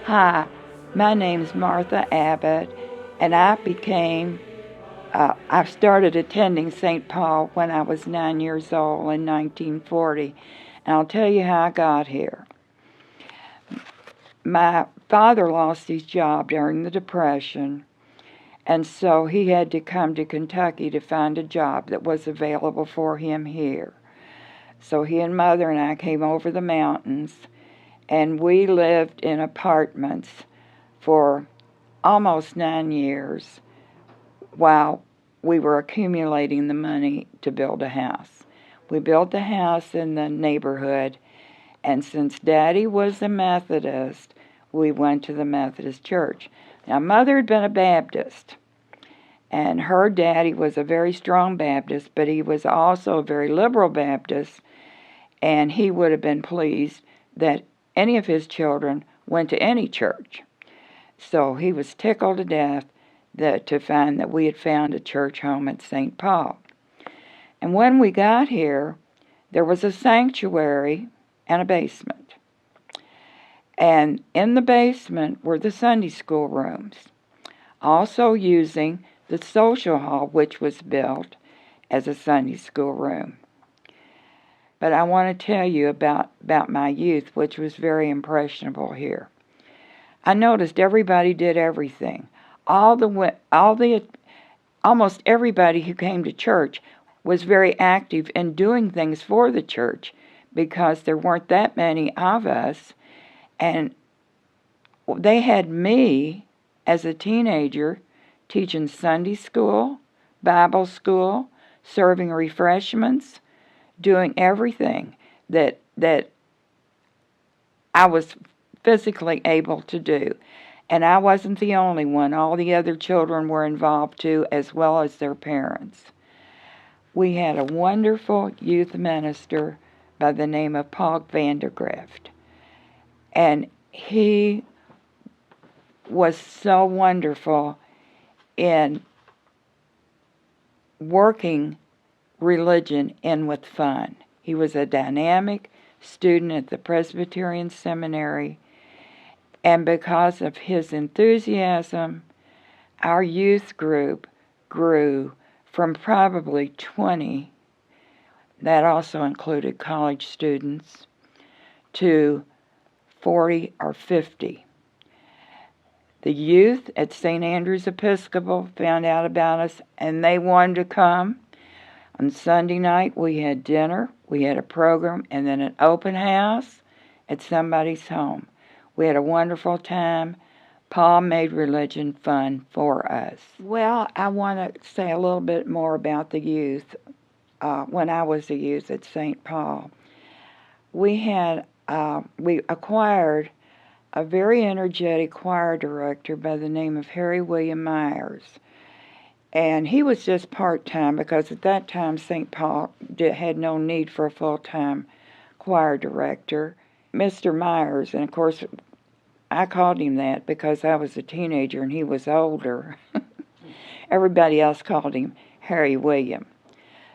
Hi, my name's Martha Abbot, and I started attending St. Paul when I was 9 years old in 1940, and I'll tell you how I got here. My father lost his job during the Depression, and so he had to come to Kentucky to find a job that was available for him here. So he and Mother and I came over the mountains, and we lived in apartments for almost 9 years while we were accumulating the money to build a house. We built the house in the neighborhood, and since Daddy was a Methodist, we went to the Methodist church. Now, Mother had been a Baptist, and her daddy was a very strong Baptist, but he was also a very liberal Baptist, and he would have been pleased that any of his children went to any church. So he was tickled to death to find that we had found a church home at St. Paul. And when we got here, there was a sanctuary and a basement. And in the basement were the Sunday school rooms, also using the social hall, which was built as a Sunday school room. But I want to tell you about my youth, which was very impressionable here. I noticed everybody did everything. Almost everybody who came to church was very active in doing things for the church because there weren't that many of us, and they had me as a teenager teaching Sunday school, Bible school, serving refreshments, doing everything that I was physically able to do. And I wasn't the only one. All the other children were involved too, as well as their parents. We had a wonderful youth minister by the name of Paul Vandergrift. And he was so wonderful in working religion in with fun. He was a dynamic student at the Presbyterian Seminary, and because of his enthusiasm, our youth group grew from probably 20, that also included college students, to 40 or 50. The youth at St. Andrew's Episcopal found out about us, and they wanted to come. On Sunday night, we had dinner, we had a program, and then an open house at somebody's home. We had a wonderful time. Paul made religion fun for us. Well, I want to say a little bit more about the youth. When I was a youth at St. Paul, we acquired a very energetic choir director by the name of Harry William Myers. And he was just part-time because at that time St. Paul had no need for a full-time choir director. Mr. Myers, and of course I called him that because I was a teenager and he was older. Everybody else called him Harry William.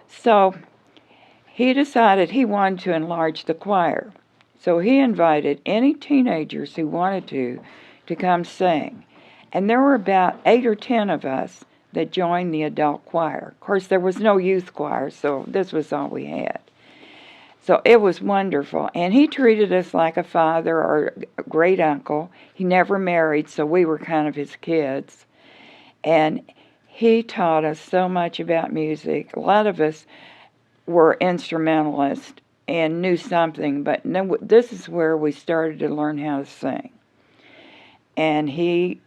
So he decided he wanted to enlarge the choir. So he invited any teenagers who wanted to come sing. And there were about 8 or 10 of us that joined the adult choir. Of course, there was no youth choir, so this was all we had. So it was wonderful. And he treated us like a father or a great uncle. He never married, so we were kind of his kids. And he taught us so much about music. A lot of us were instrumentalists and knew something, but this is where we started to learn how to sing. And he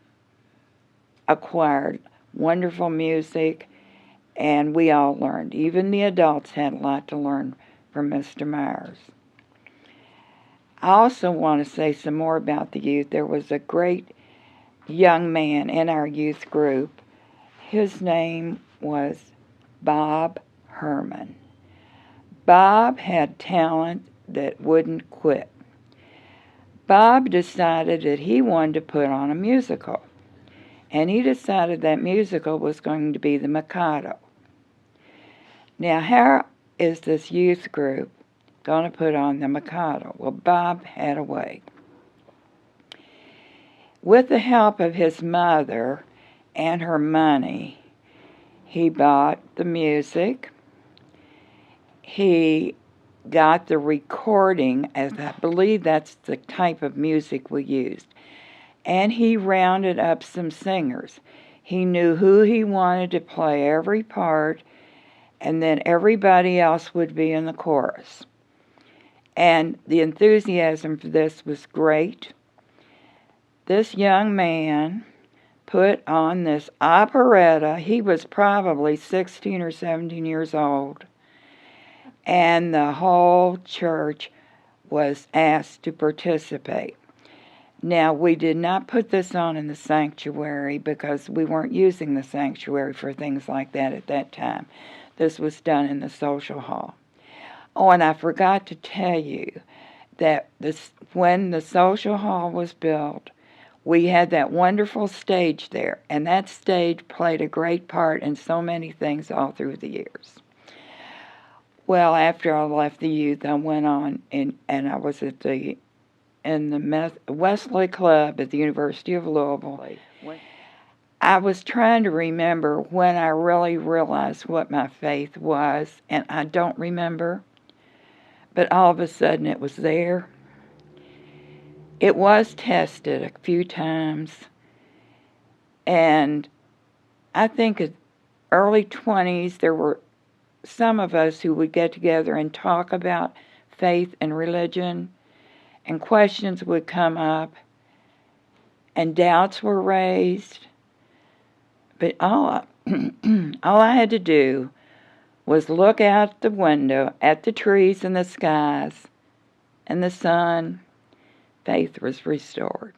acquired wonderful music, and we all learned. Even the adults had a lot to learn from Mr. Myers. I also want to say some more about the youth. There was a great young man in our youth group. His name was Bob Herman. Bob had talent that wouldn't quit. Bob decided that he wanted to put on a musical. And he decided that musical was going to be the Mikado. Now, how is this youth group going to put on the Mikado? Well, Bob had a way. With the help of his mother and her money, he bought the music. He got the recording, as I believe that's the type of music we used. And he rounded up some singers. He knew who he wanted to play every part, and then everybody else would be in the chorus. And the enthusiasm for this was great. This young man put on this operetta. He was probably 16 or 17 years old. And the whole church was asked to participate. Now, we did not put this on in the sanctuary because we weren't using the sanctuary for things like that at that time. This was done in the social hall. Oh, and I forgot to tell you that when the social hall was built, we had that wonderful stage there, and that stage played a great part in so many things all through the years. Well, after I left the youth, I went on, and I was in the Wesley Club at the University of Louisville. I was trying to remember when I really realized what my faith was, and I don't remember, but all of a sudden it was there. It was tested a few times, and I think in early 20s there were some of us who would get together and talk about faith and religion, and questions would come up, and doubts were raised. But all I had to do was look out the window at the trees and the skies and the sun. Faith was restored.